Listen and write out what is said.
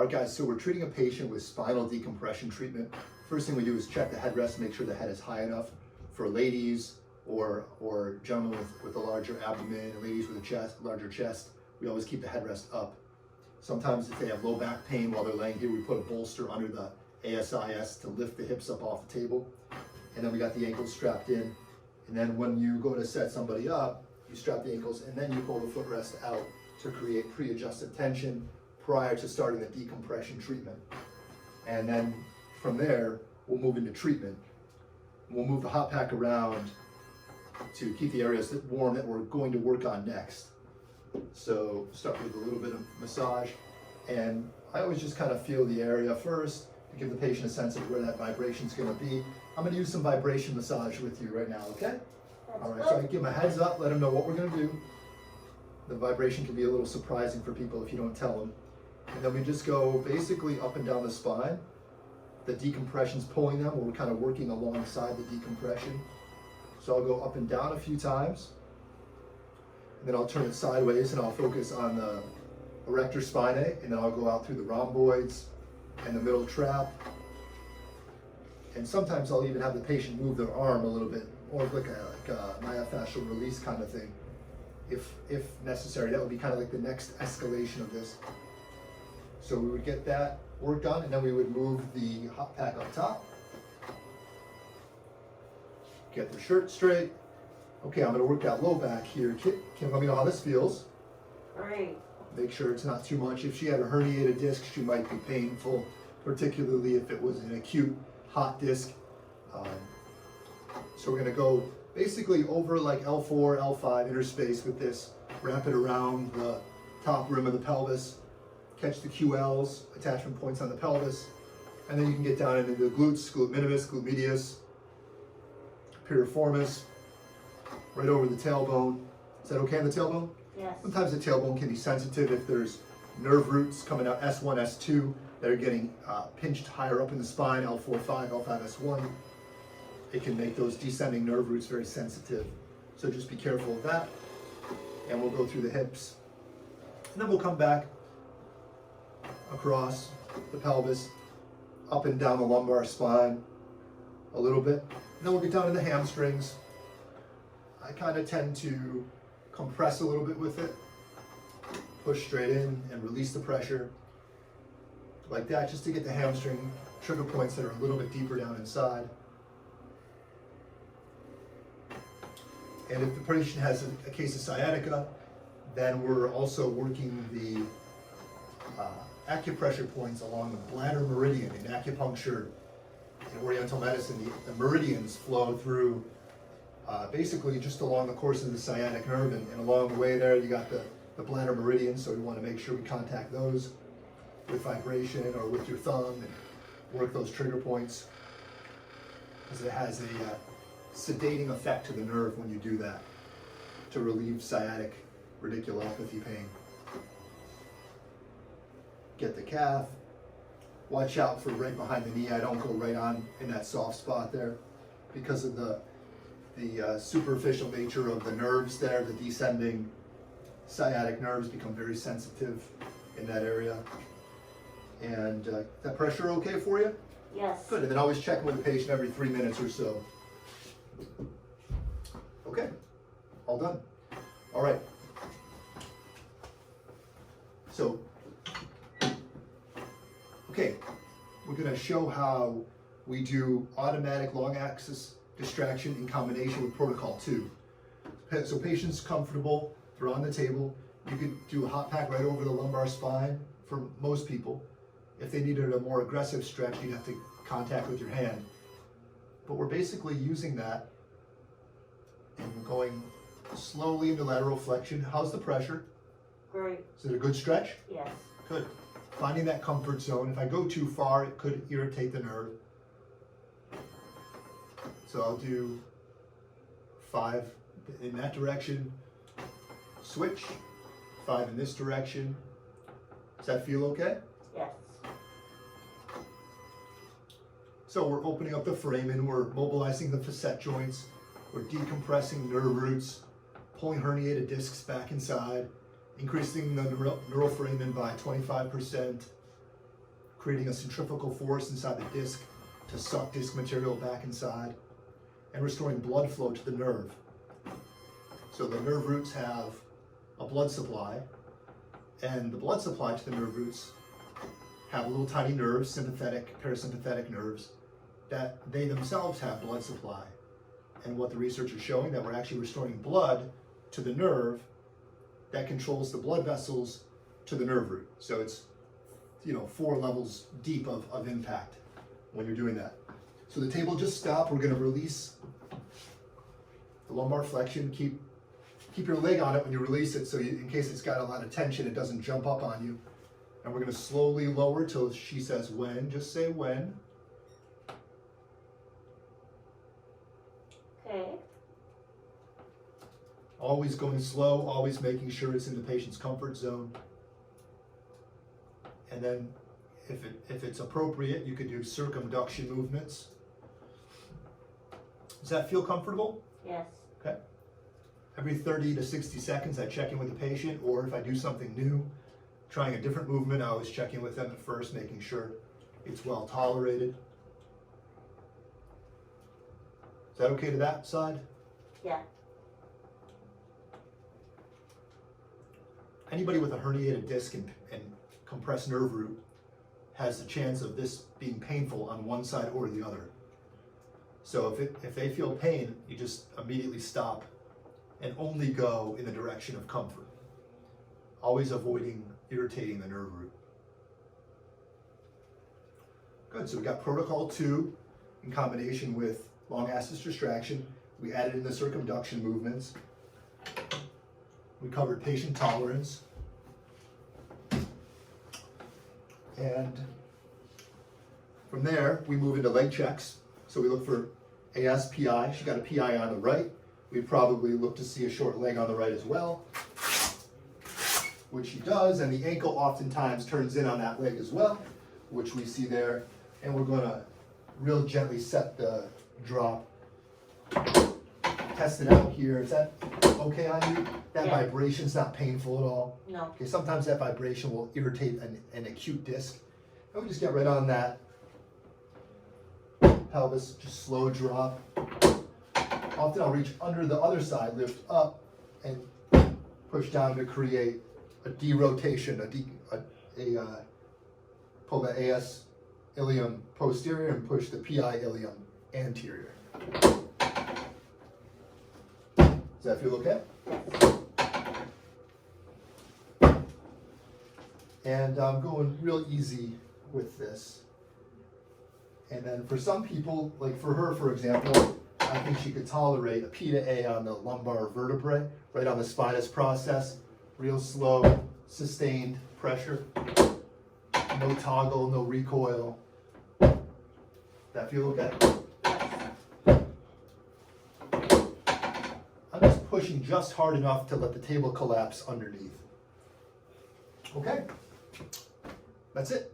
All right, guys, so we're treating a patient with spinal decompression treatment. First thing we do is check the headrest, make sure the head is high enough. For ladies or gentlemen with a larger abdomen, and ladies with a larger chest, we always keep the headrest up. Sometimes if they have low back pain while they're laying here, we put a bolster under the ASIS to lift the hips up off the table. And then we got the ankles strapped in. And then when you go to set somebody up, you strap the ankles and then you pull the footrest out to create pre-adjusted tension prior to starting the decompression treatment. And then from there, we'll move into treatment. We'll move the hot pack around to keep the areas warm that we're going to work on next. So start with a little bit of massage. And I always just kind of feel the area first to give the patient a sense of where that vibration is going to be. I'm going to use some vibration massage with you right now, okay? All right, so I give them a heads up, let them know what we're going to do. The vibration can be a little surprising for people if you don't tell them. And then we just go basically up and down the spine. The decompression's pulling them, or we're kind of working alongside the decompression. So I'll go up and down a few times. And then I'll turn it sideways and I'll focus on the erector spinae, and then I'll go out through the rhomboids and the middle trap. And sometimes I'll even have the patient move their arm a little bit, more like a myofascial release kind of thing, if necessary. That would be kind of like the next escalation of this. So we would get that work done, and then we would move the hot pack up top. Get the shirt straight. Okay, I'm going to work that low back here. Kim, let me know how this feels. All right. Make sure it's not too much. If she had a herniated disc, she might be painful, particularly if it was an acute hot disc. So we're going to go basically over like L4, L5 interspace with this. Wrap it around the top rim of the pelvis. Catch the QLs, attachment points on the pelvis. And then you can get down into the glutes, glute minimus, glute medius, piriformis, right over the tailbone. Is that okay on the tailbone? Yes. Sometimes the tailbone can be sensitive if there's nerve roots coming out S1, S2 that are getting pinched higher up in the spine, L4, 5, L5, S1. It can make those descending nerve roots very sensitive. So just be careful of that. And we'll go through the hips. And then we'll come back across the pelvis, up and down the lumbar spine a little bit. And then we'll get down to the hamstrings. I kind of tend to compress a little bit with it, push straight in and release the pressure like that, just to get the hamstring trigger points that are a little bit deeper down inside. And if the patient has a case of sciatica, then we're also working the acupressure points along the bladder meridian. In acupuncture, in Oriental medicine, the meridians flow through basically just along the course of the sciatic nerve, and along the way there you got the bladder meridian, so we want to make sure we contact those with vibration or with your thumb and work those trigger points, because it has a sedating effect to the nerve when you do that, to relieve sciatic radiculopathy pain. Get the calf. Watch out for right behind the knee. I don't go right on in that soft spot there because of the superficial nature of the nerves there. The descending sciatic nerves become very sensitive in that area. And that pressure okay for you? Yes. Good. And then always check with the patient every 3 minutes or so. Okay. All done. All right. So, okay, we're going to show how we do automatic long axis distraction in combination with protocol 2. So patient's comfortable, they're on the table. You could do a hot pack right over the lumbar spine for most people. If they needed a more aggressive stretch, you'd have to contact with your hand. But we're basically using that and going slowly into lateral flexion. How's the pressure? Great. Is it a good stretch? Yes. Good. Finding that comfort zone. If I go too far, it could irritate the nerve. So I'll do 5 in that direction, switch, 5 in this direction. Does that feel okay? Yes. So we're opening up the foramen, we're mobilizing the facet joints, we're decompressing nerve roots, pulling herniated discs back inside, increasing the neural foramen by 25%, creating a centrifugal force inside the disc to suck disc material back inside, and restoring blood flow to the nerve. So the nerve roots have a blood supply, and the blood supply to the nerve roots have little tiny nerves, sympathetic, parasympathetic nerves, that they themselves have blood supply. And what the research is showing, that we're actually restoring blood to the nerve that controls the blood vessels to the nerve root. So it's, 4 levels deep of impact when you're doing that. So the table just stopped. We're going to release the lumbar flexion. Keep your leg on it when you release it, so in case it's got a lot of tension, it doesn't jump up on you. And we're going to slowly lower till she says when. Just say when. Okay. Always going slow, always making sure it's in the patient's comfort zone. And then if it's appropriate, you could do circumduction movements. Does that feel comfortable? Yes. Okay. Every 30 to 60 seconds, I check in with the patient, or if I do something new, trying a different movement, I always check in with them at first, making sure it's well tolerated. Is that okay to that side? Yeah. Anybody with a herniated disc and compressed nerve root has the chance of this being painful on one side or the other. So if they feel pain, you just immediately stop and only go in the direction of comfort, always avoiding irritating the nerve root. Good, so we got protocol 2 in combination with long axis distraction. We added in the circumduction movements. We covered patient tolerance. And from there, we move into leg checks. So we look for AS, PI. She got a PI on the right. We'd probably look to see a short leg on the right as well, which she does, and the ankle oftentimes turns in on that leg as well, which we see there. And we're going to real gently set the drop. Test it out here. Is that okay on you? That Yeah. vibration's not painful at all? No. Okay, sometimes that vibration will irritate an acute disc. And we just get right on that pelvis, just slow drop. Often I'll reach under the other side, lift up, and push down to create a derotation, pull the AS ilium posterior and push the PI ilium anterior. Does that feel okay? And I'm going real easy with this. And then for some people, like for her, for example, I think she could tolerate a P to A on the lumbar vertebrae, right on the spinous process. Real slow, sustained pressure. No toggle, no recoil. That feel okay? I'm just pushing just hard enough to let the table collapse underneath. Okay, that's it.